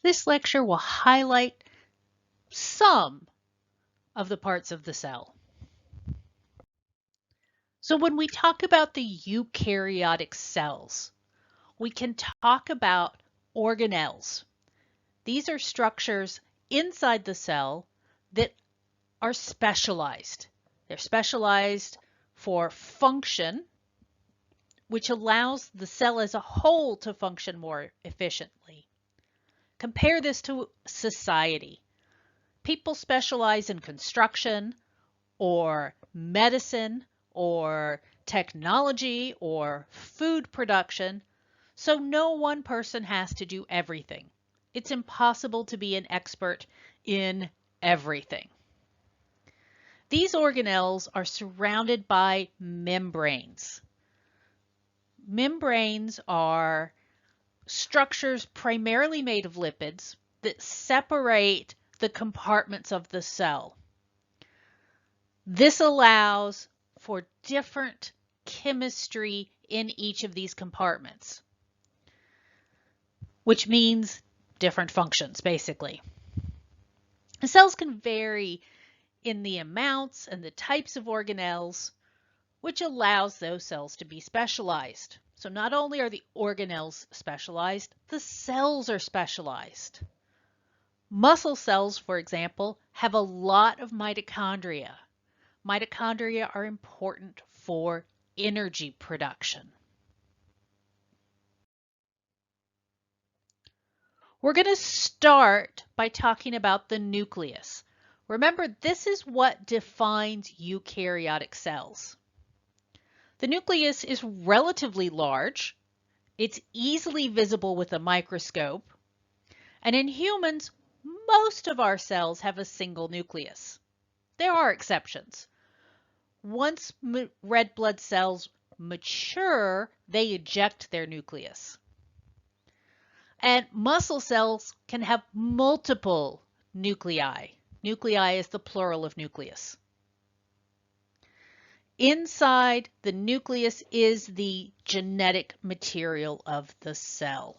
This lecture will highlight some of the parts of the cell. So when we talk about the eukaryotic cells, we can talk about organelles. These are structures inside the cell that are specialized. They're specialized for function, which allows the cell as a whole to function more efficiently. Compare this to society. People specialize in construction or medicine or technology or food production, so no one person has to do everything. It's impossible to be an expert in everything. These organelles are surrounded by membranes. Membranes are structures primarily made of lipids that separate the compartments of the cell. This allows for different chemistry in each of these compartments, which means different functions, basically. The cells can vary in the amounts and the types of organelles, which allows those cells to be specialized. So not only are the organelles specialized, the cells are specialized. Muscle cells, for example, have a lot of mitochondria. Mitochondria are important for energy production. We're going to start by talking about the nucleus. Remember, this is what defines eukaryotic cells. The nucleus is relatively large. It's easily visible with a microscope. And in humans, most of our cells have a single nucleus. There are exceptions. Once red blood cells mature, they eject their nucleus. And muscle cells can have multiple nuclei. Nuclei is the plural of nucleus. Inside the nucleus is the genetic material of the cell.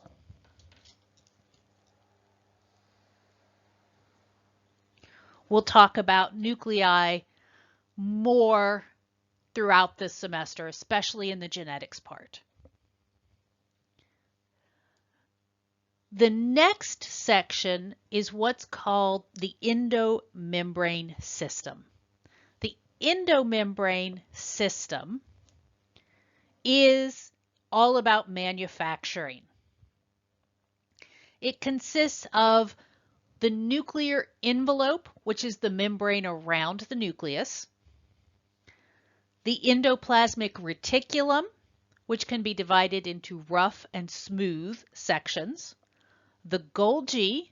We'll talk about nuclei more throughout this semester, especially in the genetics part. The next section is what's called the endomembrane system. The endomembrane system is all about manufacturing. It consists of the nuclear envelope, which is the membrane around the nucleus, the endoplasmic reticulum, which can be divided into rough and smooth sections, the Golgi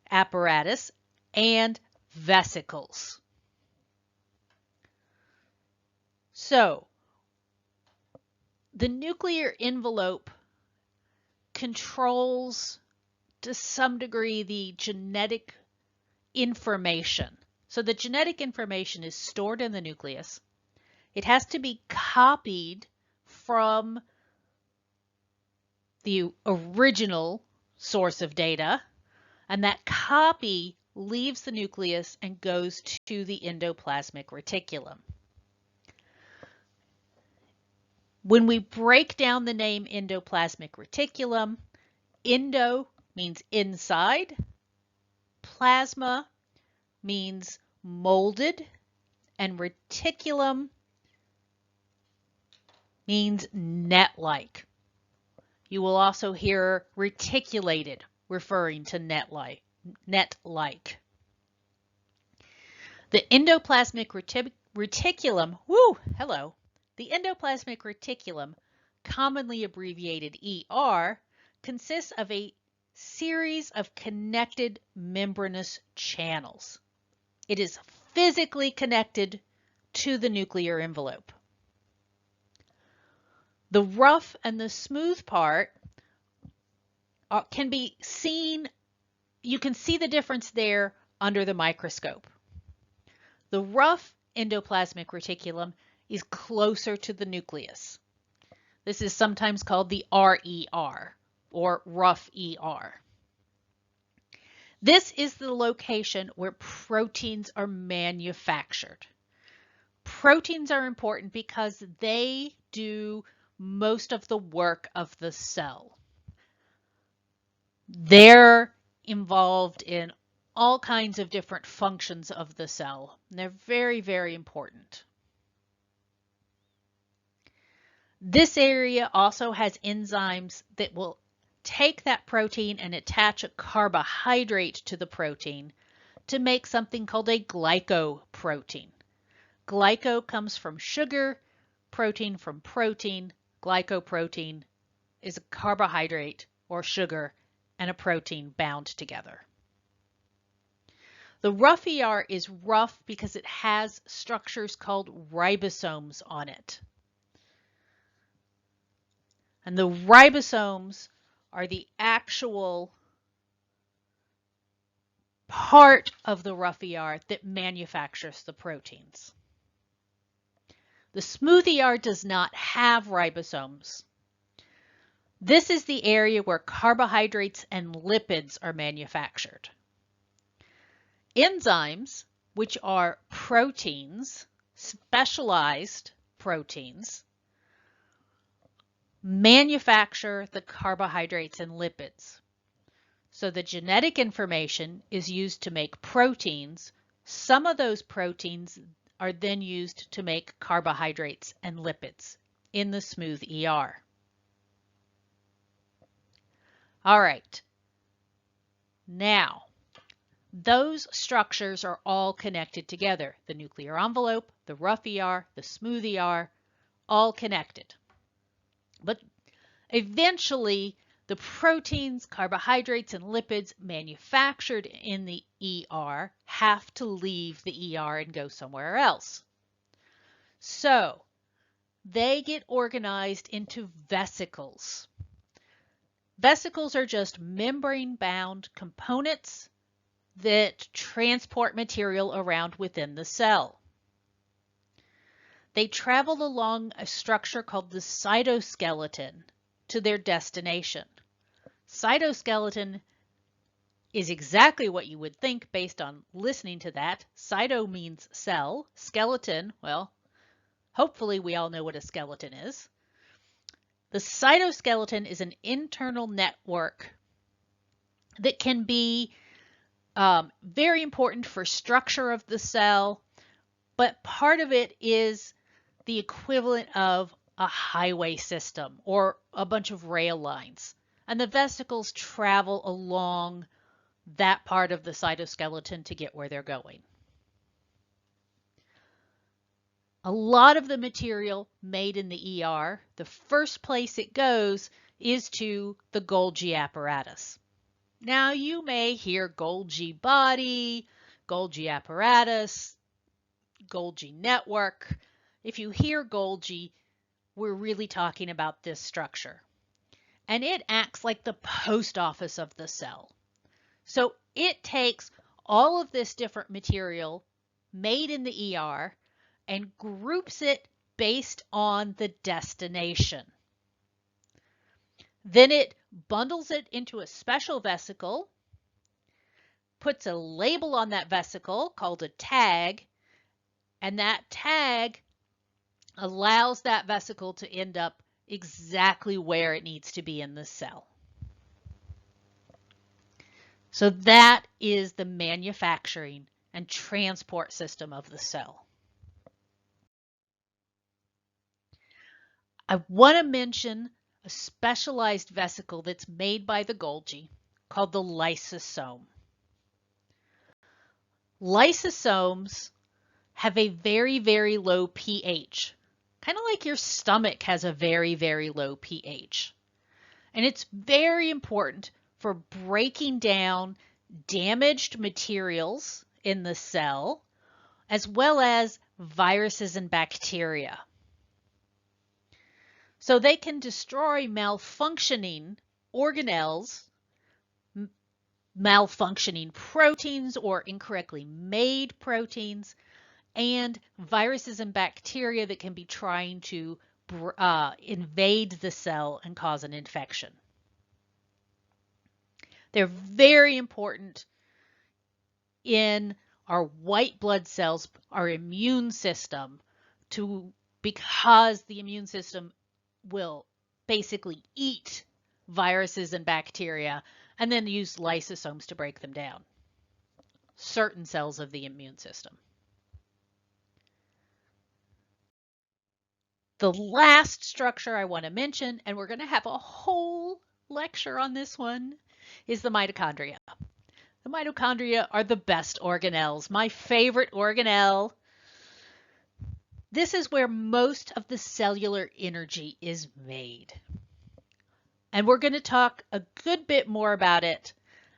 apparatus, and vesicles. So, the nuclear envelope controls to some degree the genetic information. So the genetic information is stored in the nucleus. It has to be copied from the original source of data, and that copy leaves the nucleus and goes to the endoplasmic reticulum. When we break down the name endoplasmic reticulum, endo means inside, plasma means molded, and reticulum means net-like. You will also hear reticulated, referring to net-like. The endoplasmic reticulum, the endoplasmic reticulum, commonly abbreviated ER, consists of a series of connected membranous channels. It is physically connected to the nuclear envelope. The rough and the smooth part can be seen, you can see the difference there under the microscope. The rough endoplasmic reticulum is closer to the nucleus. This is sometimes called the RER, or rough ER. This is the location where proteins are manufactured. Proteins are important because they do most of the work of the cell. They're involved in all kinds of different functions of the cell. They're very, very important. This area also has enzymes that will take that protein and attach a carbohydrate to the protein to make something called a glycoprotein. Glyco comes from sugar, protein from protein. Glycoprotein is a carbohydrate or sugar and a protein bound together. The rough ER is rough because it has structures called ribosomes on it. And the ribosomes are the actual part of the rough ER that manufactures the proteins. The smooth ER does not have ribosomes. This is the area where carbohydrates and lipids are manufactured. Enzymes, which are proteins, specialized proteins, manufacture the carbohydrates and lipids. So the genetic information is used to make proteins. Some of those proteins are then used to make carbohydrates and lipids in the smooth ER. All right. Now, those structures are all connected together. The nuclear envelope, the rough ER, the smooth ER, all connected. But eventually, the proteins, carbohydrates, and lipids manufactured in the ER have to leave the ER and go somewhere else. So, they get organized into vesicles. Vesicles are just membrane-bound components that transport material around within the cell. They travel along a structure called the cytoskeleton to their destination. Cytoskeleton is exactly what you would think based on listening to that. Cyto means cell. Skeleton, well, hopefully we all know what a skeleton is. The cytoskeleton is an internal network that can be very important for structure of the cell, but part of it is the equivalent of a highway system or a bunch of rail lines. And the vesicles travel along that part of the cytoskeleton to get where they're going. A lot of the material made in the ER, the first place it goes is to the Golgi apparatus. Now you may hear Golgi body, Golgi apparatus, Golgi network. If you hear Golgi, we're really talking about this structure. And it acts like the post office of the cell. So it takes all of this different material made in the ER and groups it based on the destination. Then it bundles it into a special vesicle, puts a label on that vesicle called a tag, and that tag allows that vesicle to end up exactly where it needs to be in the cell. So that is the manufacturing and transport system of the cell. I want to mention a specialized vesicle that's made by the Golgi called the lysosome. Lysosomes have a very, very low pH, kind of like your stomach has a very, very low pH. And it's very important for breaking down damaged materials in the cell, as well as viruses and bacteria. So they can destroy malfunctioning organelles, malfunctioning proteins or incorrectly made proteins, and viruses and bacteria that can be trying to invade the cell and cause an infection. They're very important in our white blood cells, our immune system, because the immune system will basically eat viruses and bacteria and then use lysosomes to break them down. Certain cells of the immune system. The last structure I want to mention, and we're going to have a whole lecture on this one, is the mitochondria. The mitochondria are the best organelles. My favorite organelle. This is where most of the cellular energy is made. And we're going to talk a good bit more about it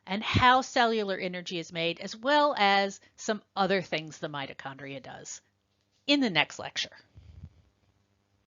and how cellular energy is made, as well as some other things the mitochondria does in the next lecture.